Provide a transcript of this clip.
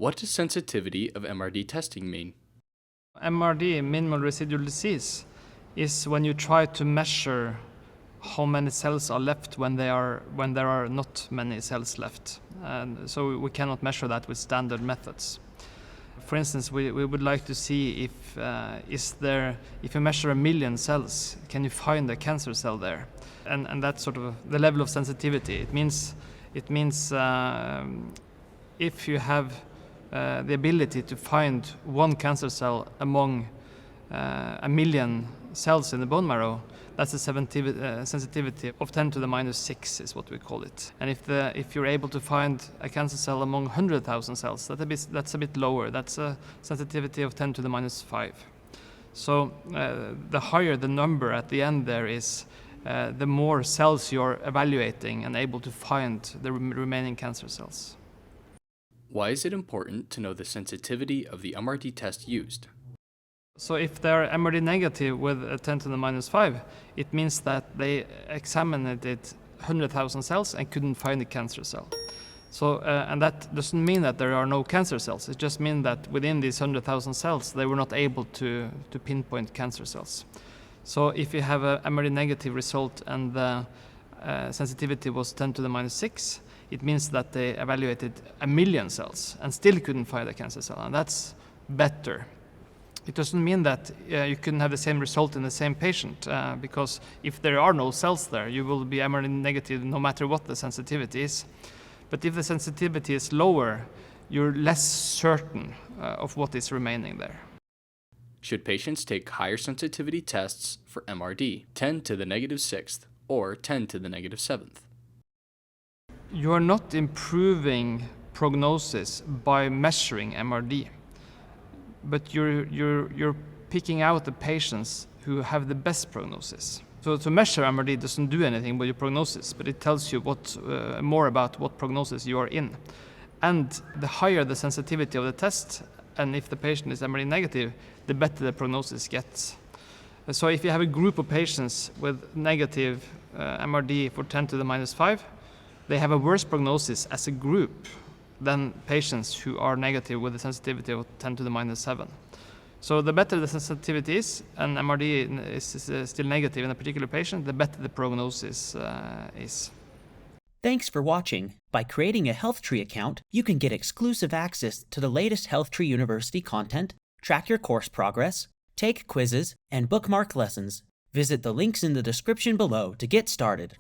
What does sensitivity of MRD testing mean? MRD, minimal residual disease, is when you try to measure how many cells are left when there are not many cells left. And so we cannot measure that with standard methods. For instance, we would like to see if you measure 1 million cells, can you find a cancer cell there? And that's sort of the level of sensitivity. It means if you have the ability to find one cancer cell among 1 million cells in the bone marrow, that's a sensitivity of 10 to the minus 6 is what we call it. And if you're able to find a cancer cell among 100,000 cells, that's a bit lower. That's a sensitivity of 10 to the minus 5. So the higher the number at the end there is, the more cells you're evaluating and able to find the remaining cancer cells. Why is it important to know the sensitivity of the MRD test used? So if they're MRD negative with a 10 to the minus 5, it means that they examined it 100,000 cells and couldn't find a cancer cell. So, and that doesn't mean that there are no cancer cells. It just means that within these 100,000 cells, they were not able to pinpoint cancer cells. So if you have a MRD negative result and the sensitivity was 10 to the minus 6, it means that they evaluated 1 million cells and still couldn't find a cancer cell, and that's better. It doesn't mean that you couldn't have the same result in the same patient, because if there are no cells there, you will be MRD negative no matter what the sensitivity is. But if the sensitivity is lower, you're less certain of what is remaining there. Should patients take higher sensitivity tests for MRD, 10 to the negative 6th or 10 to the negative 7th? You are not improving prognosis by measuring MRD, but you're picking out the patients who have the best prognosis. So to measure MRD doesn't do anything with your prognosis, but it tells you more about what prognosis you are in. And the higher the sensitivity of the test, and if the patient is MRD negative, the better the prognosis gets. So if you have a group of patients with negative MRD for 10 to the minus 5, they have a worse prognosis as a group than patients who are negative with a sensitivity of 10 to the minus 7. So the better the sensitivity is, and MRD is still negative in a particular patient, the better the prognosis is. Thanks for watching. By creating a HealthTree account, you can get exclusive access to the latest HealthTree University content, track your course progress, take quizzes, and bookmark lessons. Visit the links in the description below to get started.